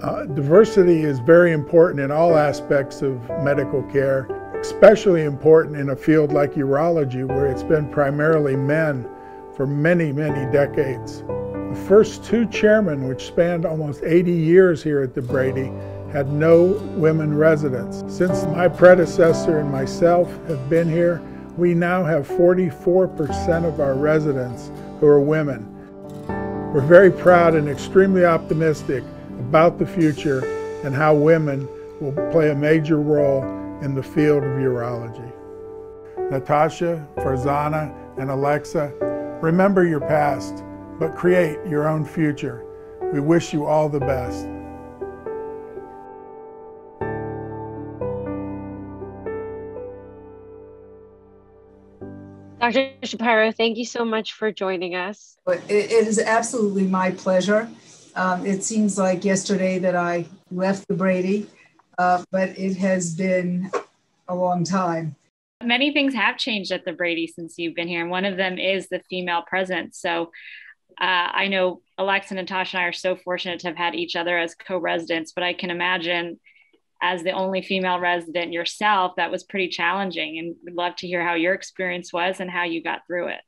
Diversity is very important in all aspects of medical care, especially important in a field like urology, where it's been primarily men for many, many decades. The first two chairmen, which spanned almost 80 years here at the Brady, had no women residents. Since my predecessor and myself have been here, we now have 44% of our residents who are women. We're very proud and extremely optimistic about the future and how women will play a major role in the field of urology. Natasha, Farzana, and Alexa, remember your past, but create your own future. We wish you all the best. Dr. Shapiro, thank you so much for joining us. It is absolutely my pleasure. It seems like yesterday that I left the Brady, but it has been a long time. Many things have changed at the Brady since you've been here, and one of them is the female presence. So I know Alexa, Natasha, and I are so fortunate to have had each other as co-residents, but I can imagine as the only female resident yourself, that was pretty challenging, and we'd love to hear how your experience was and how you got through it.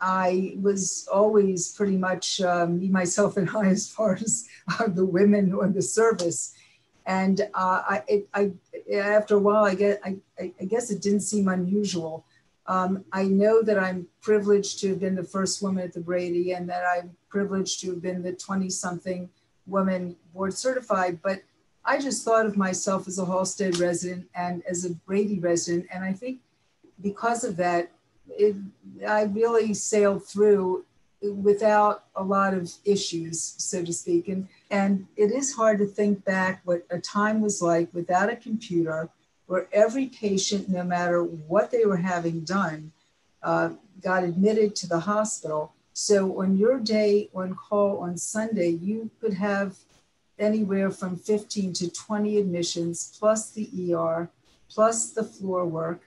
I was always pretty much me, myself, and I as far as the women on the service. And after a while, I guess it didn't seem unusual. I know that I'm privileged to have been the first woman at the Brady, and that I'm privileged to have been the 20-something woman board certified, but I just thought of myself as a Halstead resident and as a Brady resident. And I think because of that, I really sailed through without a lot of issues, so to speak. And it is hard to think back what a time was like without a computer, where every patient, no matter what they were having done, got admitted to the hospital. So on your day on call on Sunday, you could have anywhere from 15 to 20 admissions, plus the ER, plus the floor work,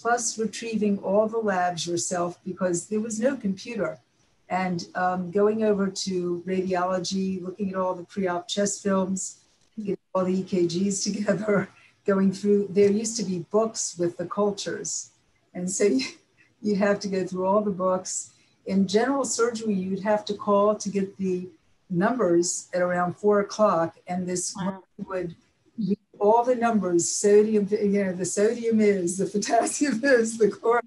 plus retrieving all the labs yourself, because there was no computer. And going over to radiology, looking at all the pre-op chest films, getting all the EKGs together, going through, there used to be books with the cultures. And so you'd have to go through all the books. In general surgery, you'd have to call to get the numbers at around 4 o'clock, and this would read all the numbers, sodium, the sodium is, the potassium is, the chloride,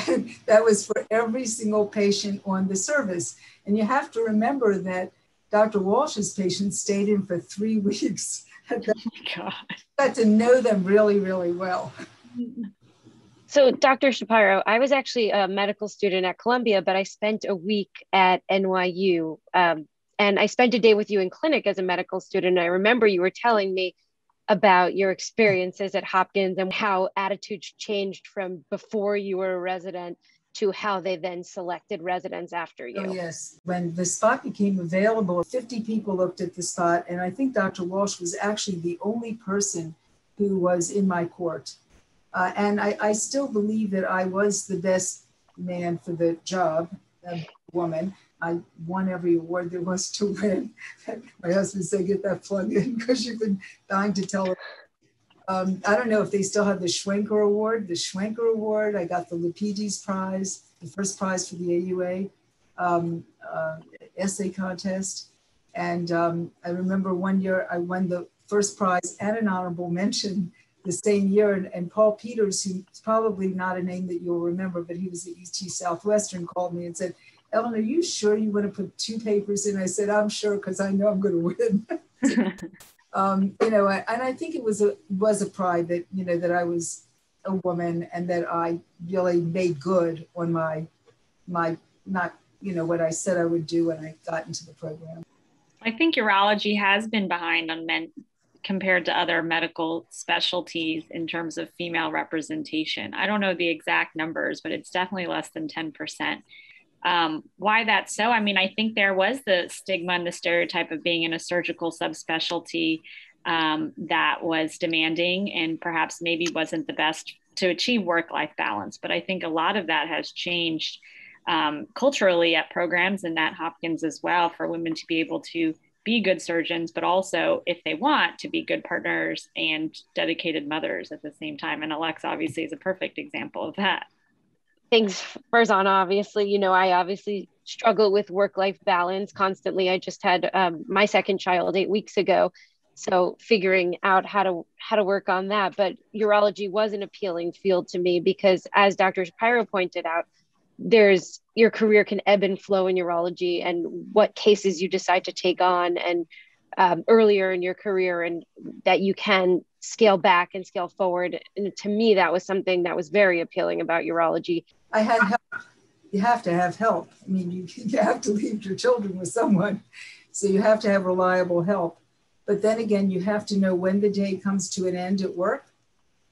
and that was for every single patient on the service. And you have to remember that Dr. Walsh's patients stayed in for 3 weeks. Oh my God. Got to know them really, really well. So Dr. Shapiro, I was actually a medical student at Columbia, but I spent a week at NYU. And I spent a day with you in clinic as a medical student. I remember you were telling me about your experiences at Hopkins and how attitudes changed from before you were a resident to how they then selected residents after you. Oh, yes. When the spot became available, 50 people looked at the spot. And I think Dr. Walsh was actually the only person who was in my court. And I still believe that I was the best man for the job, woman. I won every award there was to win. My husband said, get that plug in, because you've been dying to tell her. I don't know if they still have the Schwenker Award. The Schwenker Award, I got the Lapides Prize, the first prize for the AUA essay contest. And I remember one year I won the first prize and an honorable mention the same year. And Paul Peters, who's probably not a name that you'll remember, but he was at ET Southwestern, called me and said, Ellen, are you sure you want to put 2 papers in? I said, I'm sure, because I know I'm going to win. And I think it was a pride that, that I was a woman and that I really made good on my not, what I said I would do when I got into the program. I think urology has been behind on men compared to other medical specialties in terms of female representation. I don't know the exact numbers, but it's definitely less than 10%. Why that's so? I mean, I think there was the stigma and the stereotype of being in a surgical subspecialty that was demanding and perhaps maybe wasn't the best to achieve work-life balance. But I think a lot of that has changed culturally at programs and at Hopkins as well, for women to be able to be good surgeons, but also, if they want, to be good partners and dedicated mothers at the same time. And Alexa obviously is a perfect example of that. Thanks, Farzana. Obviously, I obviously struggle with work-life balance constantly. I just had my second child 8 weeks ago, so figuring out how to work on that. But urology was an appealing field to me because, as Dr. Shapiro pointed out, your career can ebb and flow in urology, and what cases you decide to take on, and earlier in your career, and that you can scale back and scale forward. And to me, that was something that was very appealing about urology. I had help. You have to have help. I mean, you have to leave your children with someone. So you have to have reliable help. But then again, you have to know when the day comes to an end at work,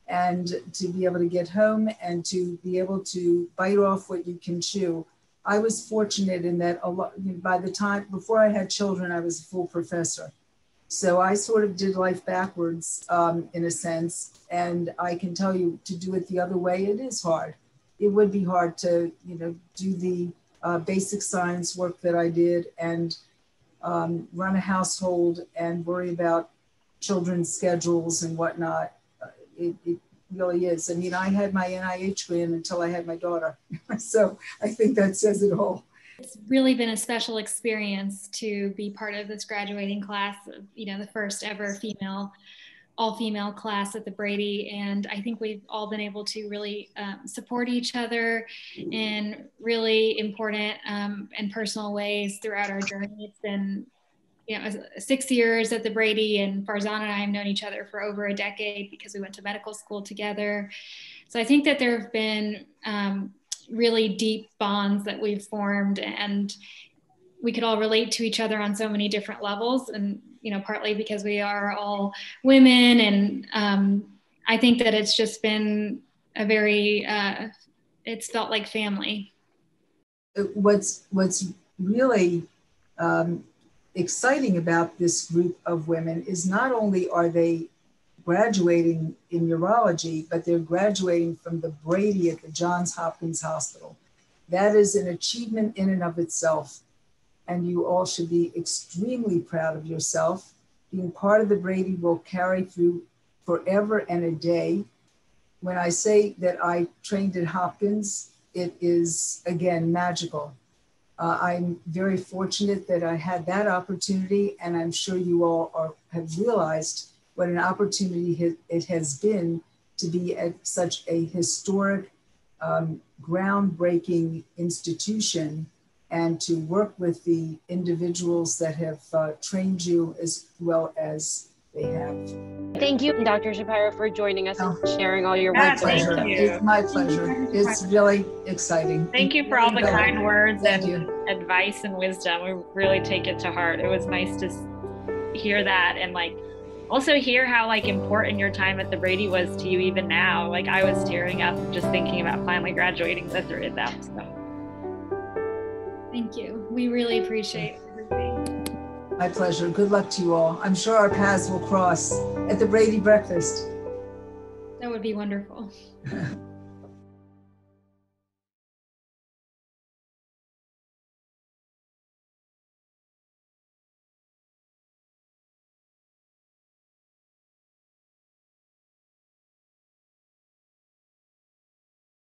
and to be able to get home and to be able to bite off what you can chew. I was fortunate in that by the time, before I had children, I was a full professor. So I sort of did life backwards in a sense. And I can tell you, to do it the other way, it is hard. It would be hard to, do the basic science work that I did and run a household and worry about children's schedules and whatnot. It really is. I mean, I had my NIH grant until I had my daughter. So I think that says it all. It's really been a special experience to be part of this graduating class, the first ever all-female class at the Brady. And I think we've all been able to really support each other in really important and personal ways throughout our journey. It's been 6 years at the Brady, and Farzana and I have known each other for over a decade because we went to medical school together. So I think that there have been really deep bonds that we've formed, and we could all relate to each other on so many different levels, and partly because we are all women. And I think that it's just been a very it's felt like family. What's really exciting about this group of women is not only are they graduating in urology, but they're graduating from the Brady at the Johns Hopkins Hospital. That is an achievement in and of itself. And you all should be extremely proud of yourself. Being part of the Brady will carry through forever and a day. When I say that I trained at Hopkins, it is, again, magical. I'm very fortunate that I had that opportunity, and I'm sure you all have realized what an opportunity it has been to be at such a historic, groundbreaking institution, and to work with the individuals that have trained you as well as they have. Thank you, Dr. Shapiro, for joining us and sharing all your My work. pleasure. It's my pleasure. It's really exciting. Thank you for all the kind words and advice and wisdom. We really take it to heart. It was nice to hear that, and also hear how important your time at the Brady was to you even now. I was tearing up just thinking about finally graduating the three of them. So thank you. We really appreciate everything. My pleasure. Good luck to you all. I'm sure our paths will cross at the Brady breakfast. That would be wonderful.